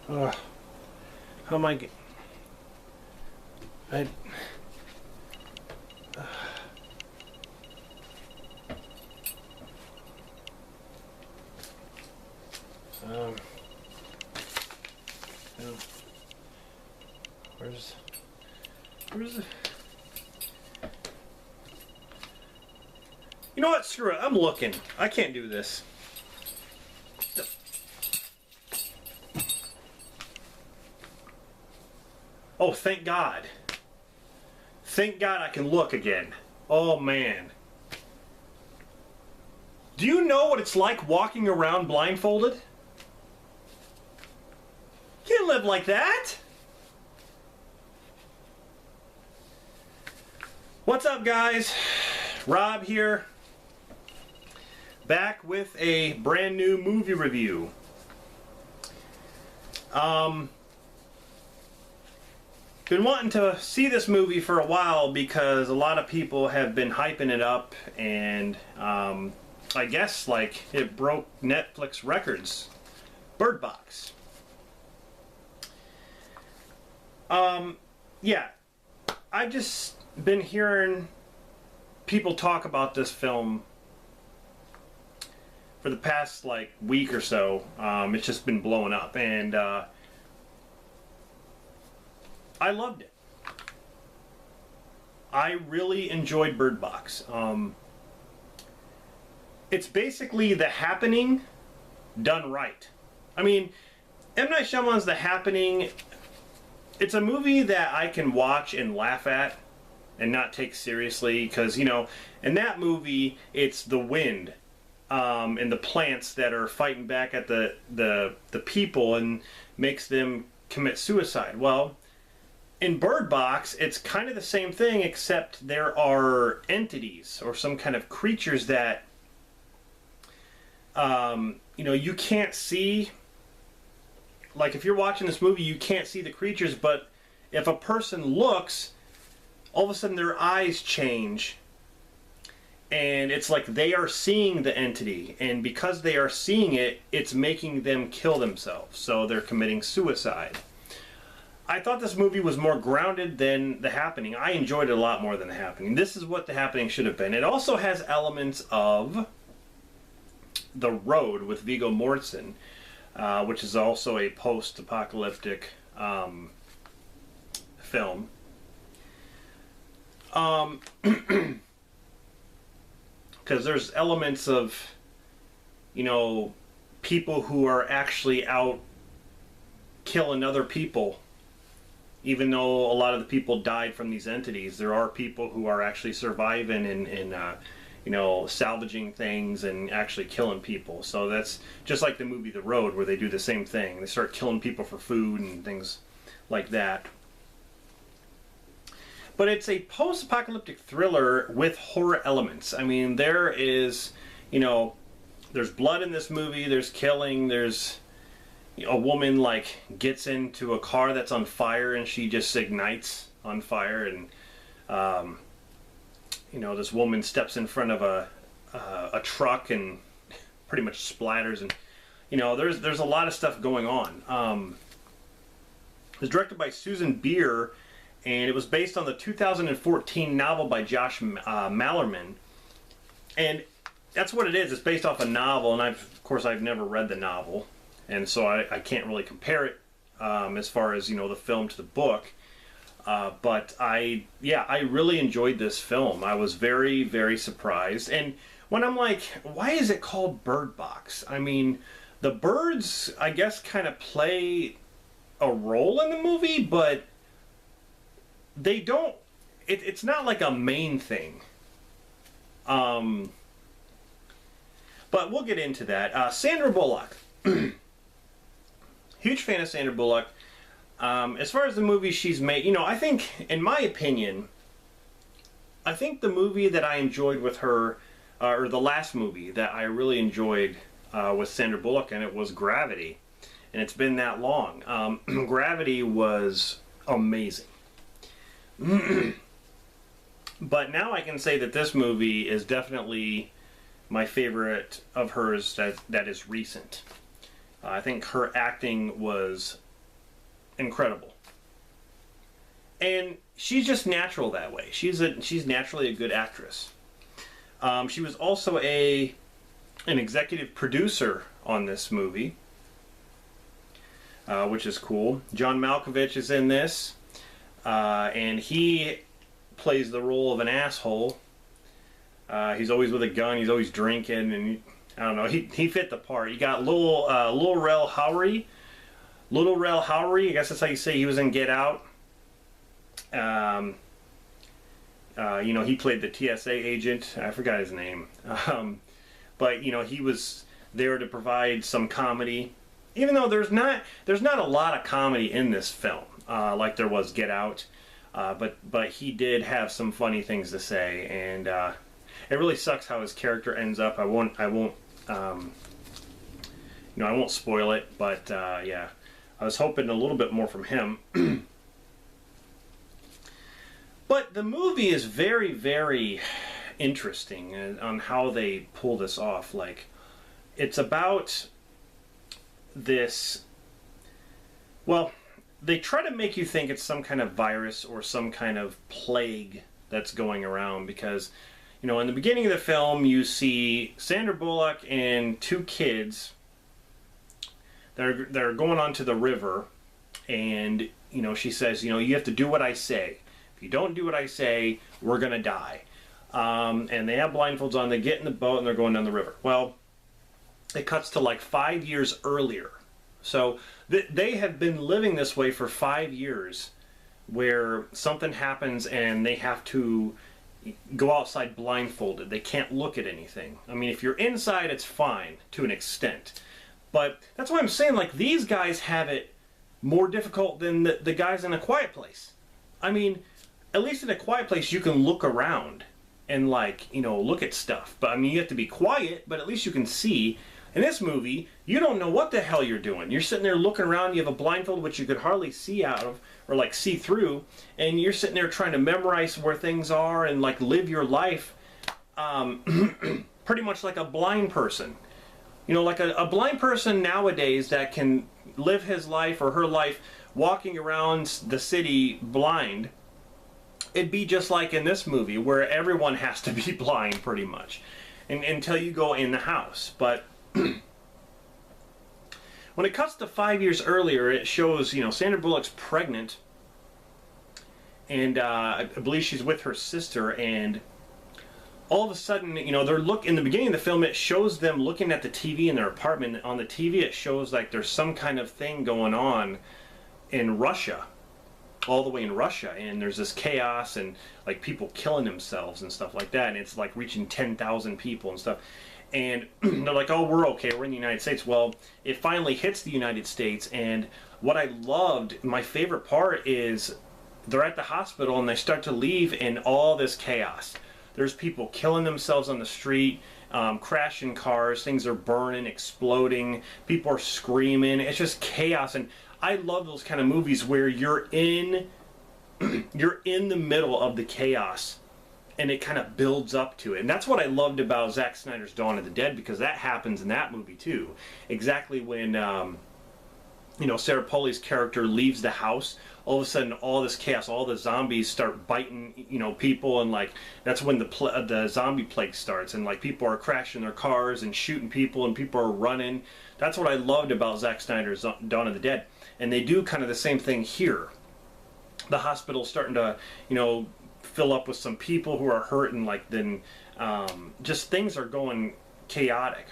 How am I? I. No. Where's the? You know what? Screw it. I'm looking. I can't do this. Oh, thank God. Thank God I can look again. Oh, man. Do you know what it's like walking around blindfolded? You can't live like that. What's up, guys? Rob here. Back with a brand new movie review. Been wanting to see this movie for a while because a lot of people have been hyping it up, and I guess like it broke Netflix records. Bird Box. Yeah, I've just been hearing people talk about this film for the past like week or so. It's just been blowing up, and I loved it. I really enjoyed Bird Box. It's basically The Happening done right. I mean, M. Night Shyamalan's The Happening, it's a movie that I can watch and laugh at and not take seriously, because, you know, in that movie, it's the wind and the plants that are fighting back at the people and makes them commit suicide. Well, in Bird Box, it's kind of the same thing, except there are entities or some kind of creatures that, you know, you can't see. Like, if you're watching this movie, you can't see the creatures, but if a person looks, all of a sudden their eyes change, and it's like they are seeing the entity, and because they are seeing it, it's making them kill themselves, so they're committing suicide. I thought this movie was more grounded than The Happening. I enjoyed it a lot more than The Happening. This is what The Happening should have been. It also has elements of The Road with Viggo Mortensen, which is also a post-apocalyptic film. Because there's elements of, you know, people who are actually out killing other people. Even though a lot of the people died from these entities, there are people who are actually surviving and you know, salvaging things and actually killing people. So that's just like the movie The Road, where they do the same thing. They start killing people for food and things like that. But it's a post-apocalyptic thriller with horror elements. I mean, there is, you know, there's blood in this movie, there's killing, there's a woman like gets into a car that's on fire and she just ignites on fire, and you know, this woman steps in front of a truck and pretty much splatters, and you know, there's a lot of stuff going on. It was directed by Susan Bier, and it was based on the 2014 novel by Josh Malerman, and that's what it is. It's based off a novel, and of course I've never read the novel, and so I can't really compare it as far as, you know, the film to the book. But I really enjoyed this film. I was very, very surprised. And when I'm like, why is it called Bird Box? I mean, the birds, I guess, kind of play a role in the movie, but they don't, it's not like a main thing. But we'll get into that. Sandra Bullock. Huge fan of Sandra Bullock. As far as the movies she's made, you know, I think, in my opinion, I think the movie that I enjoyed with her, or the last movie that I really enjoyed with Sandra Bullock, and it was Gravity. And it's been that long. Gravity was amazing. But now I can say that this movie is definitely my favorite of hers that is recent. I think her acting was incredible. And she's just natural that way. She's naturally a good actress. She was also an executive producer on this movie, which is cool. John Malkovich is in this, and he plays the role of an asshole. He's always with a gun. He's always drinking, and I don't know. He fit the part. You got Lil Rel Howery. Little Rel Howery, I guess that's how you say. He was in Get Out. You know, he played the TSA agent. I forgot his name. But you know, he was there to provide some comedy, even though there's not a lot of comedy in this film, like there was Get Out. But he did have some funny things to say, and it really sucks how his character ends up. I won't you know, I won't spoil it, but yeah, I was hoping a little bit more from him. But the movie is very, very interesting on how they pull this off. Like, it's about this, well, they try to make you think it's some kind of virus or some kind of plague that's going around, because, you know, in the beginning of the film you see Sandra Bullock and two kids that are going onto the river, and, you know, she says, you know, you have to do what I say. If you don't do what I say, we're gonna die. And they have blindfolds on, they get in the boat and they're going down the river. Well, it cuts to like 5 years earlier. So they have been living this way for 5 years, where something happens and they have to go outside blindfolded. They can't look at anything. I mean, if you're inside, it's fine to an extent. But that's why I'm saying, like, these guys have it more difficult than the guys in A Quiet Place. I mean, at least in A Quiet Place you can look around and, like, you know, look at stuff. But I mean, you have to be quiet, but at least you can see. In this movie, you don't know what the hell you're doing. You're sitting there looking around, you have a blindfold which you could hardly see out of, or like see through, and you're sitting there trying to memorize where things are and like live your life pretty much like a blind person. You know, like a blind person nowadays that can live his life or her life walking around the city blind, it'd be just like in this movie where everyone has to be blind pretty much until you go in the house. But when it cuts to 5 years earlier, it shows, you know, Sandra Bullock's pregnant, and I believe she's with her sister, and all of a sudden, you know, in the beginning of the film, it shows them looking at the TV in their apartment. On the TV, it shows like there's some kind of thing going on in Russia, all the way in Russia, and there's this chaos and like people killing themselves and stuff like that, and it's like reaching 10,000 people and stuff. And they're like, oh, we're okay, we're in the United States. Well, it finally hits the United States, and what I loved, my favorite part, is they're at the hospital and they start to leave in all this chaos. There's people killing themselves on the street, crashing cars, things are burning, exploding, people are screaming. It's just chaos, and I love those kind of movies where you're in the middle of the chaos, and it kind of builds up to it. And that's what I loved about Zack Snyder's Dawn of the Dead, because that happens in that movie too. Exactly when you know, Sarah Polley's character leaves the house, all of a sudden all this chaos, all the zombies start biting, you know, people, and like that's when the zombie plague starts, and like people are crashing their cars and shooting people, and people are running. That's what I loved about Zack Snyder's Dawn of the Dead. And they do kind of the same thing here. The hospital's starting to, you know, fill up with some people who are hurt, and like then just things are going chaotic.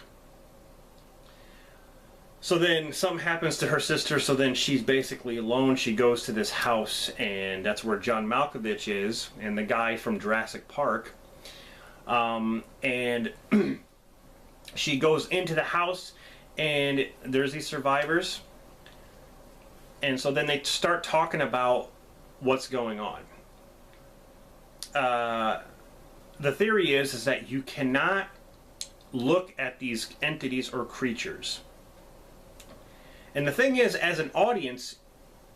So then something happens to her sister, so then she's basically alone. She goes to this house, and that's where John Malkovich is, and the guy from Jurassic Park. And she goes into the house, and there's these survivors. And so then they start talking about what's going on. The theory is that you cannot look at these entities or creatures. And the thing is, as an audience,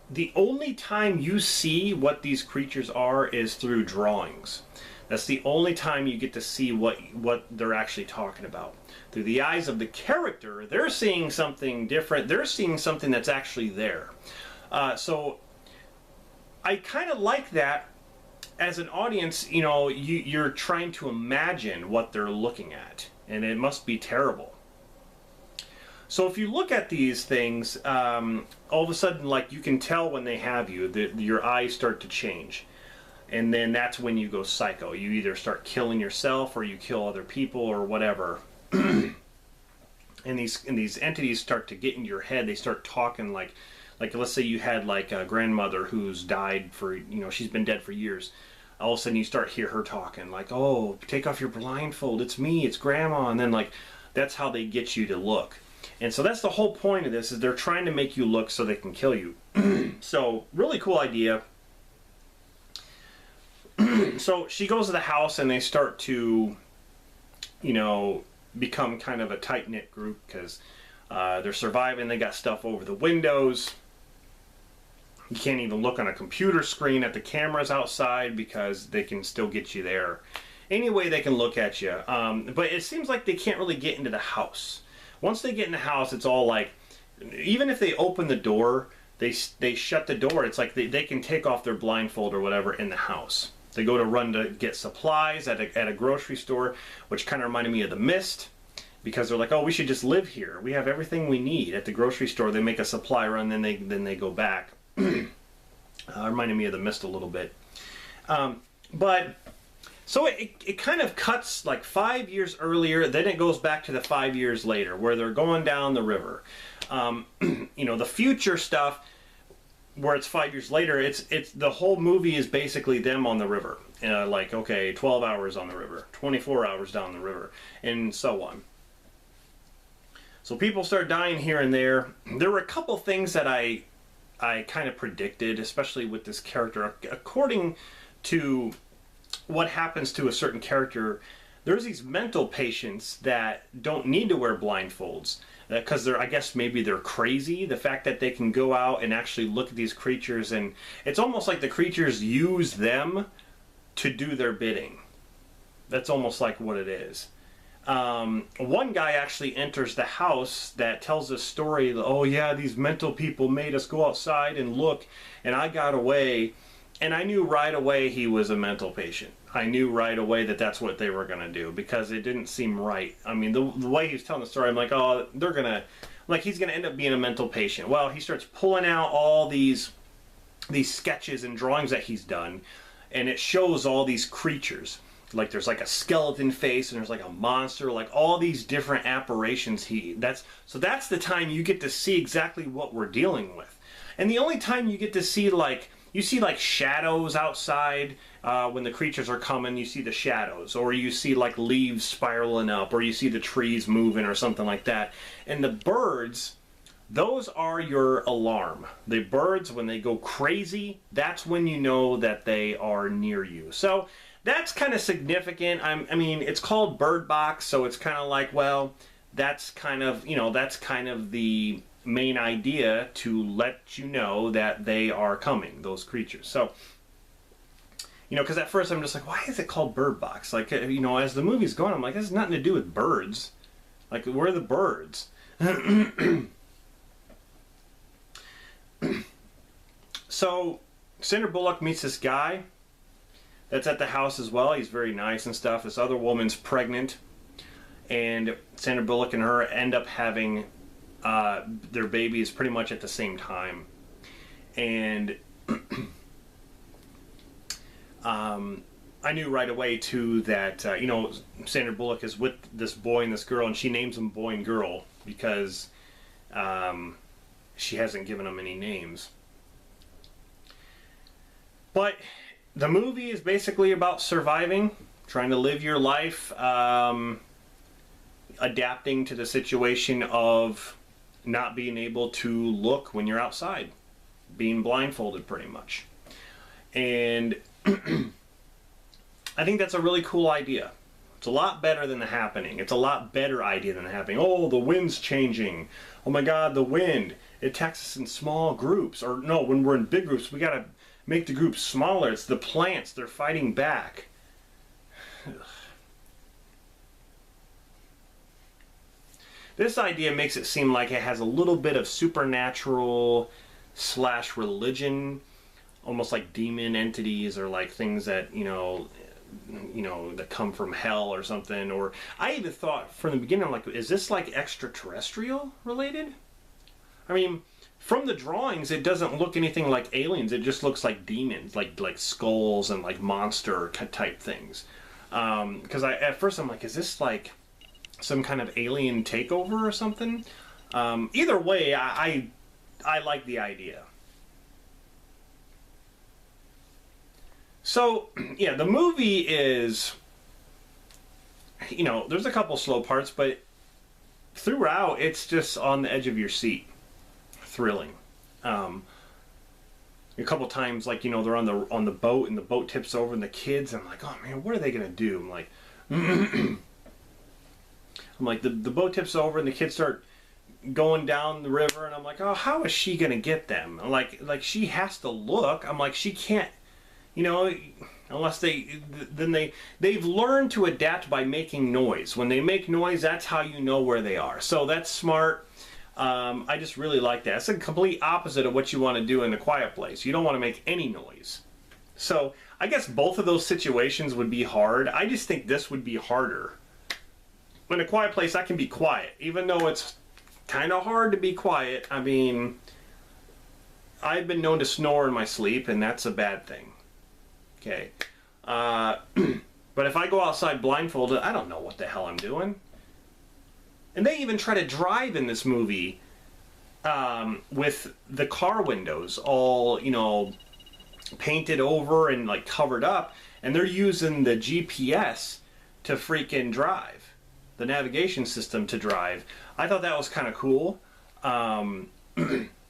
the only time you see what these creatures are is through drawings. That's the only time you get to see what they're actually talking about. Through the eyes of the character, they're seeing something different. They're seeing something that's actually there. So I kind of like that. As an audience, you know, you're trying to imagine what they're looking at, and it must be terrible. So if you look at these things, all of a sudden, like, you can tell when they have you, your eyes start to change. And then that's when you go psycho. You either start killing yourself or you kill other people or whatever. And these entities start to get in your head. They start talking like let's say you had like a grandmother who's died for, you know, she's been dead for years. All of a sudden you start to hear her talking like, oh, take off your blindfold, it's me, it's grandma. And then, like, that's how they get you to look. And so that's the whole point of this, is they're trying to make you look so they can kill you. So really cool idea. So she goes to the house and they start to, you know, become kind of a tight-knit group, because they're surviving. They got stuff over the windows. You can't even look on a computer screen at the cameras outside because they can still get you there. Anyway, they can look at you. But it seems like they can't really get into the house. Once they get in the house, it's all like, even if they open the door, they shut the door. It's like they can take off their blindfold or whatever in the house. They go to run to get supplies at a grocery store, which kind of reminded me of The Mist, because they're like, oh, we should just live here. We have everything we need at the grocery store. They make a supply run, then they go back. Reminded me of The Mist a little bit. But so it kind of cuts like 5 years earlier, then it goes back to the 5 years later where they're going down the river. You know, the future stuff where it's 5 years later, it's the whole movie is basically them on the river. Like, okay, 12 hours on the river, 24 hours down the river, and so on. So people start dying here and there. There were a couple things that I kind of predicted, especially with this character. According to what happens to a certain character, there's these mental patients that don't need to wear blindfolds because I guess maybe they're crazy. The fact that they can go out and actually look at these creatures, and it's almost like the creatures use them to do their bidding. That's almost like what it is. One guy actually enters the house that tells a story, oh yeah, these mental people made us go outside and look, and I got away, and I knew right away he was a mental patient. I knew right away that that's what they were going to do, because it didn't seem right. I mean, the way he was telling the story, I'm like, oh, they're going to, like, he's going to end up being a mental patient. Well, he starts pulling out all these sketches and drawings that he's done, and it shows all these creatures. Like, there's like a skeleton face, and there's like a monster, like all these different apparitions. So that's the time you get to see exactly what we're dealing with. And the only time you get to see, like, you see like shadows outside when the creatures are coming, you see the shadows, or you see like leaves spiraling up, or you see the trees moving or something like that. And the birds, those are your alarm. The birds, when they go crazy, that's when you know that they are near you. So that's kind of significant. I mean, it's called Bird Box, so it's kind of like, well, that's kind of, you know, that's kind of the main idea, to let you know that they are coming, those creatures. So, you know, because at first I'm just like, why is it called Bird Box? Like, you know, as the movie's going, I'm like, this has nothing to do with birds. Like, where are the birds? So, Sandra Bullock meets this guy that's at the house as well. He's very nice and stuff. This other woman's pregnant, and Sandra Bullock and her end up having their babies pretty much at the same time. And I knew right away too that you know, Sandra Bullock is with this boy and this girl, and she names them boy and girl because she hasn't given them any names. But the movie is basically about surviving, trying to live your life, adapting to the situation of not being able to look when you're outside, being blindfolded pretty much. And I think that's a really cool idea. It's a lot better than The Happening. It's a lot better idea than The Happening. Oh, the wind's changing. Oh my God, the wind. It attacks us in small groups. Or no, when we're in big groups, we gotta make the groups smaller. It's the plants. They're fighting back. This idea makes it seem like it has a little bit of supernatural slash religion, almost like demon entities or like things that, that come from hell or something. Or I even thought from the beginning, I'm like, is this like extraterrestrial related? I mean, from the drawings, it doesn't look anything like aliens. It just looks like demons, like skulls and like monster type things. Because at first I'm like, is this like some kind of alien takeover or something? Either way, I like the idea. So, yeah, the movie is, there's a couple slow parts, but throughout, it's just on the edge of your seat. Thrilling. A couple times, like, they're on the boat, and the boat tips over, and the kids, I'm like, oh, man, what are they going to do? I'm like, the boat tips over, and the kids start going down the river, and I'm like, oh, how is she going to get them? Like she has to look. I'm like, she can't. Unless they've learned to adapt by making noise. When they make noise, that's how you know where they are. So that's smart. I just really like that. It's the complete opposite of what you want to do in A Quiet Place. You don't want to make any noise. So I guess both of those situations would be hard. I just think this would be harder. In A Quiet Place, I can be quiet. Even though it's kind of hard to be quiet, I mean, I've been known to snore in my sleep, and that's a bad thing. Okay. But if I go outside blindfolded, I don't know what the hell I'm doing. And they even try to drive in this movie with the car windows all, painted over and like covered up. And they're using the GPS to freaking drive. The navigation system to drive. I thought that was kind of cool.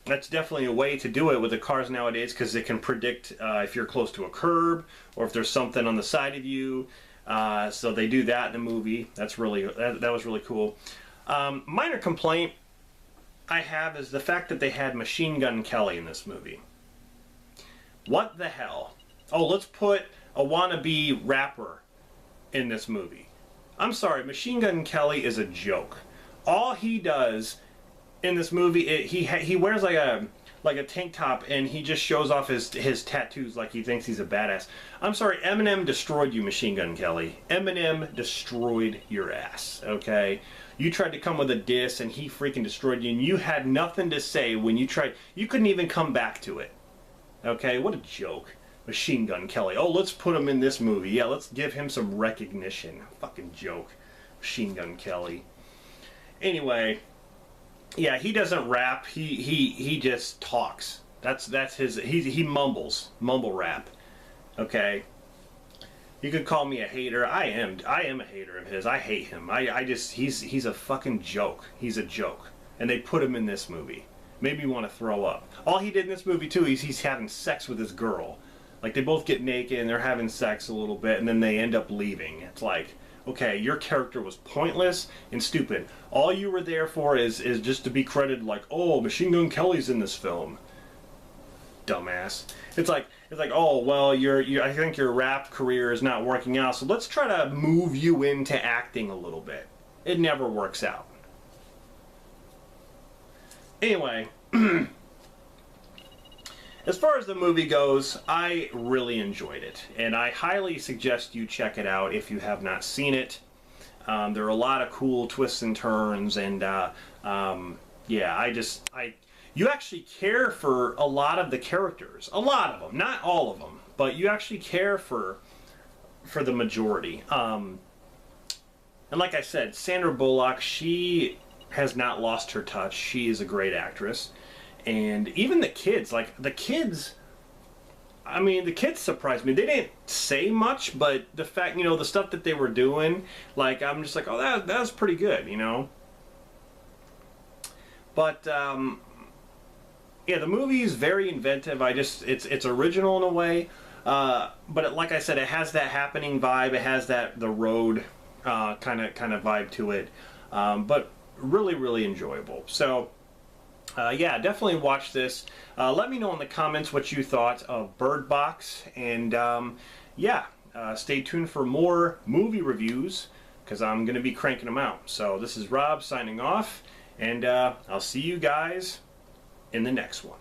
That's definitely a way to do it with the cars nowadays, because it can predict if you're close to a curb or if there's something on the side of you. So they do that in the movie. That was really cool. Minor complaint I have is the fact that they had Machine Gun Kelly in this movie. What the hell? Oh, let's put a wannabe rapper in this movie. I'm sorry, Machine Gun Kelly is a joke. All he does in this movie, he wears like a tank top, and he just shows off his tattoos like he thinks he's a badass. I'm sorry, Eminem destroyed you, Machine Gun Kelly. Eminem destroyed your ass, okay? You tried to come with a diss, and he freaking destroyed you, and you had nothing to say when you tried. You couldn't even come back to it. Okay, what a joke. Machine Gun Kelly. Oh, let's put him in this movie. Yeah, let's give him some recognition. Fucking joke. Machine Gun Kelly. Anyway, yeah, he doesn't rap. He just talks. That's his. He mumbles. Mumble rap. Okay. You could call me a hater. I am a hater of his. I hate him. He's a fucking joke. He's a joke. And they put him in this movie. Made me want to throw up. All he did in this movie too is he's having sex with his girl. Like, they both get naked and they're having sex a little bit, and then they end up leaving. It's like, okay, your character was pointless and stupid. All you were there for is just to be credited like, oh, Machine Gun Kelly's in this film. Dumbass. It's like, oh, well, I think your rap career is not working out, so let's try to move you into acting a little bit. It never works out. Anyway, as far as the movie goes, I really enjoyed it, and I highly suggest you check it out if you have not seen it. There are a lot of cool twists and turns, and yeah, you actually care for a lot of the characters. A lot of them, not all of them, but you actually care for the majority. And like I said, Sandra Bullock, she has not lost her touch. She is a great actress. And even the kids, I mean, the kids surprised me. They didn't say much, but the fact, the stuff that they were doing, like, I'm just like, oh, that was pretty good, But, yeah, the movie is very inventive. It's original in a way. But like I said, it has that happening vibe. It has the road kind of vibe to it. But really, really enjoyable. So, yeah, definitely watch this. Let me know in the comments what you thought of Bird Box. And, yeah, stay tuned for more movie reviews, because I'm going to be cranking them out. So this is Rob signing off, and I'll see you guys in the next one.